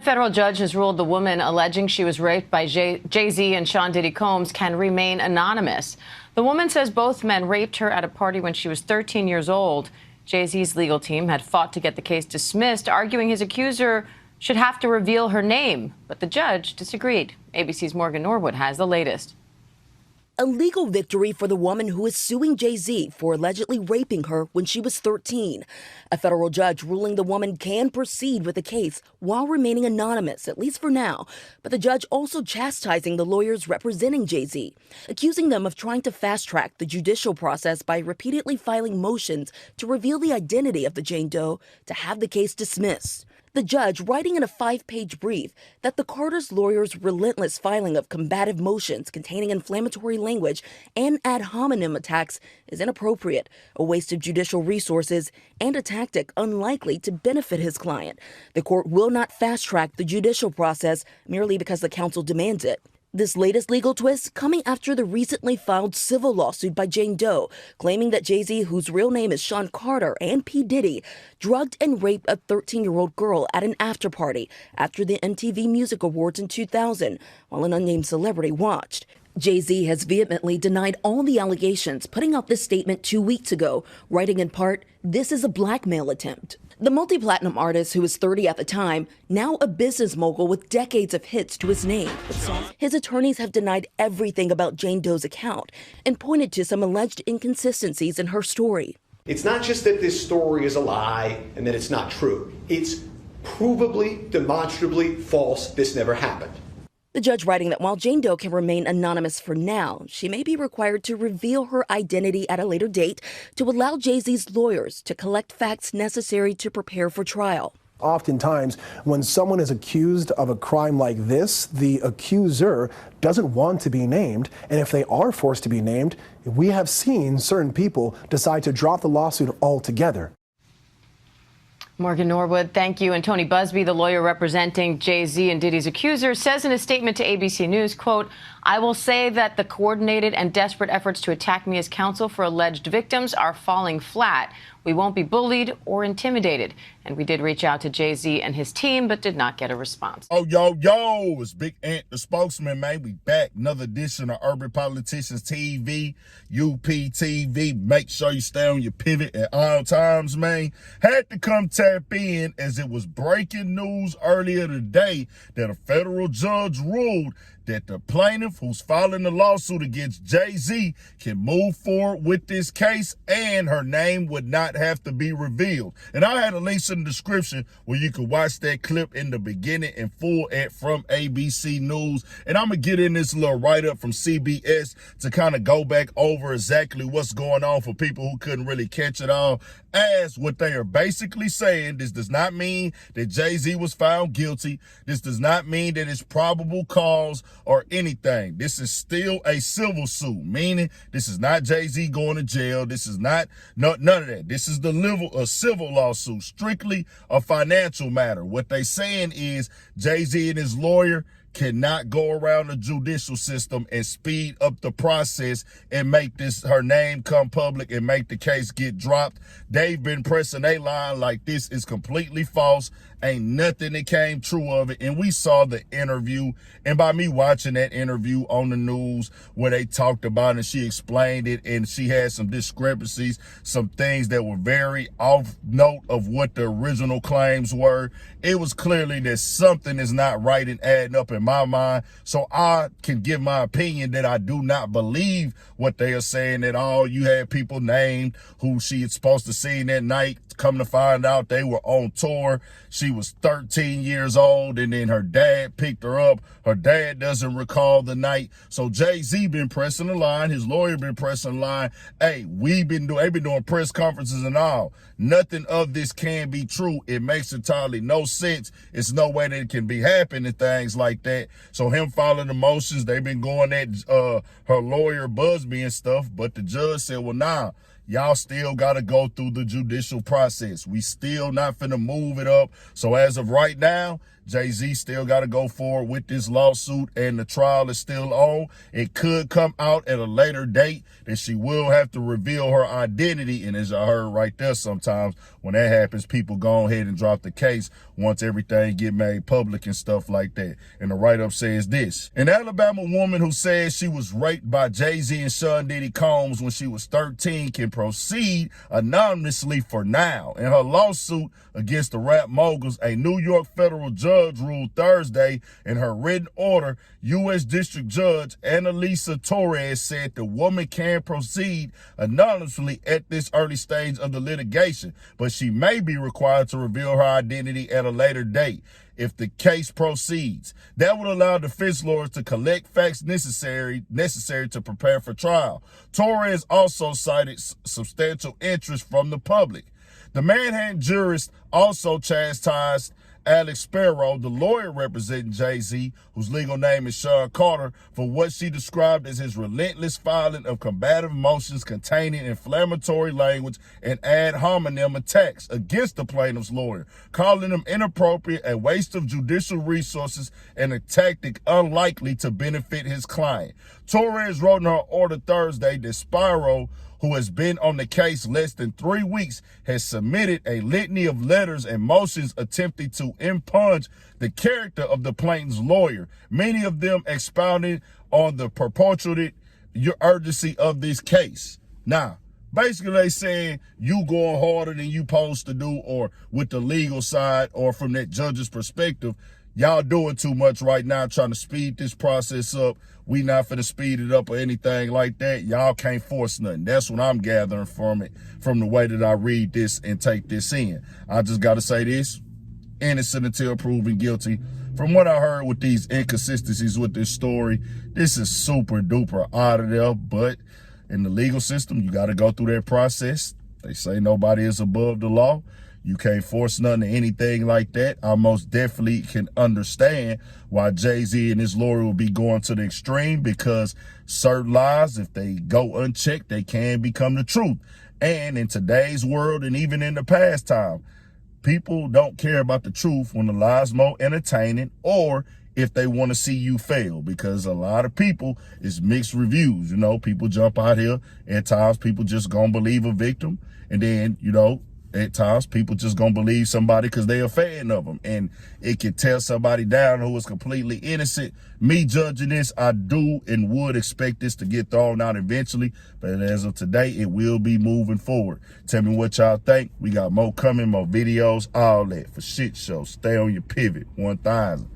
federal judge has ruled the woman alleging she was raped by Jay-Z and Sean Diddy Combs can remain anonymous. The woman says both men raped her at a party when she was 13 years old. Jay-Z's legal team had fought to get the case dismissed, arguing his accuser should have to reveal her name. But the judge disagreed. ABC's Morgan Norwood has the latest. A legal victory for the woman who is suing Jay-Z for allegedly raping her when she was 13. A federal judge ruling the woman can proceed with the case while remaining anonymous, at least for now. But the judge also chastising the lawyers representing Jay-Z, accusing them of trying to fast-track the judicial process by repeatedly filing motions to reveal the identity of the Jane Doe to have the case dismissed. The judge writing in a 5-page brief that the Carter's lawyers' relentless filing of combative motions containing inflammatory language and ad hominem attacks is inappropriate, a waste of judicial resources, and a tactic unlikely to benefit his client. The court will not fast-track the judicial process merely because the counsel demands it. This latest legal twist coming after the recently filed civil lawsuit by Jane Doe, claiming that Jay-Z, whose real name is Sean Carter, and P. Diddy, drugged and raped a 13-year-old girl at an after-party after the MTV Music Awards in 2000, while an unnamed celebrity watched. Jay-Z has vehemently denied all the allegations, putting out this statement 2 weeks ago, writing in part, "This is a blackmail attempt." The multi-platinum artist, who was 30 at the time, now a business mogul with decades of hits to his name. His attorneys have denied everything about Jane Doe's account and pointed to some alleged inconsistencies in her story. It's not just that this story is a lie and that it's not true. It's provably, demonstrably false. This never happened. The judge writing that while Jane Doe can remain anonymous for now, she may be required to reveal her identity at a later date to allow Jay-Z's lawyers to collect facts necessary to prepare for trial. Oftentimes, when someone is accused of a crime like this, the accuser doesn't want to be named. And if they are forced to be named, we have seen certain people decide to drop the lawsuit altogether. Morgan Norwood, thank you. And Tony Busby, the lawyer representing Jay-Z and Diddy's accuser, says in a statement to ABC News, quote, "I will say that the coordinated and desperate efforts to attack me as counsel for alleged victims are falling flat. We won't be bullied or intimidated." And we did reach out to Jay-Z and his team, but did not get a response. Oh, yo, it's Big Ant, the spokesman, man. We back. Another edition of Urban Politicians TV, UPTV. Make sure you stay on your pivot at all times, man. Had to come tap in as it was breaking news earlier today that a federal judge ruled that the plaintiff who's filing the lawsuit against Jay-Z can move forward with this case and her name would not have to be revealed. And I had a link in the description where you can watch that clip in the beginning in full from ABC News. And I'm going to get in this little write-up from CBS to kind of go back over exactly what's going on for people who couldn't really catch it all. As what they are basically saying, this does not mean that Jay-Z was found guilty. This does not mean that it's probable cause or anything. This is still a civil suit, meaning this is not Jay-Z going to jail. This is not none of that. This is a civil lawsuit, strictly a financial matter. What they saying is Jay-Z and his lawyer cannot go around the judicial system and speed up the process and make her name come public and make the case get dropped. They've been pressing a line like this is completely false. Ain't nothing that came true of it. And we saw the interview. And by me watching that interview on the news where they talked about it and she explained it and she had some discrepancies, some things that were very off note of what the original claims were. It was clearly that something is not right and adding up in my mind. So I can give my opinion that I do not believe what they are saying at all. You had people named who she is supposed to see that night. Come to find out they were on tour. She was 13 years old and then her dad picked her up. Her dad doesn't recall the night. So Jay-Z been pressing the line. His lawyer been pressing the line. Hey, they've been doing press conferences and all. Nothing of this can be true. It makes entirely no sense. It's no way that it can be happening, things like that. So him following the motions, they've been going at her lawyer Busby and stuff. But the judge said, well, nah. Y'all still got to go through the judicial process. We still not finna move it up. So as of right now, Jay-Z still got to go forward with this lawsuit, and the trial is still on. It could come out at a later date that she will have to reveal her identity. And as I heard right there, sometimes when that happens, people go ahead and drop the case once everything get made public and stuff like that. And the write-up says this: an Alabama woman who says she was raped by Jay-Z and Sean Diddy Combs when she was 13 can proceed anonymously for now. In her lawsuit against the rap moguls, a New York federal judge ruled Thursday. In her written order, U.S. District Judge Annalisa Torres said the woman can proceed anonymously at this early stage of the litigation, but she may be required to reveal her identity at a later date if the case proceeds. That would allow defense lawyers to collect facts necessary to prepare for trial. Torres also cited substantial interest from the public. The Manhattan jurist also chastised Alex Sparrow, the lawyer representing Jay-Z, whose legal name is Sean Carter, for what she described as his relentless filing of combative motions containing inflammatory language and ad hominem attacks against the plaintiff's lawyer, calling them inappropriate, a waste of judicial resources, and a tactic unlikely to benefit his client. Torres wrote in her order Thursday that Sparrow, who has been on the case less than 3 weeks, has submitted a litany of letters and motions attempting to impugn the character of the plaintiff's lawyer, many of them expounding on the purported urgency of this case. Now, basically they saying you going harder than you supposed to do, or with the legal side, or from that judge's perspective, y'all doing too much right now trying to speed this process up. We not finna speed it up or anything like that. Y'all can't force nothing. That's what I'm gathering from it, from the way that I read this and take this in. I just got to say this: innocent until proven guilty. From what I heard with these inconsistencies with this story, this is super duper out of there. But in the legal system, you got to go through that process. They say nobody is above the law. You can't force nothing or anything like that. I most definitely can understand why Jay-Z and his lawyer will be going to the extreme, because certain lies, if they go unchecked, they can become the truth. And in today's world, and even in the past time, people don't care about the truth when the lie's more entertaining, or if they want to see you fail, because a lot of people is mixed reviews. You know, people jump out here. At times, people just gonna believe a victim, and then, you know, at times, people just gonna believe somebody because they're a fan of them, and it can tear somebody down who is completely innocent. Me judging this, I do and would expect this to get thrown out eventually, but as of today, it will be moving forward. Tell me what y'all think. We got more coming, more videos, all that for shit show. Stay on your pivot. 1000.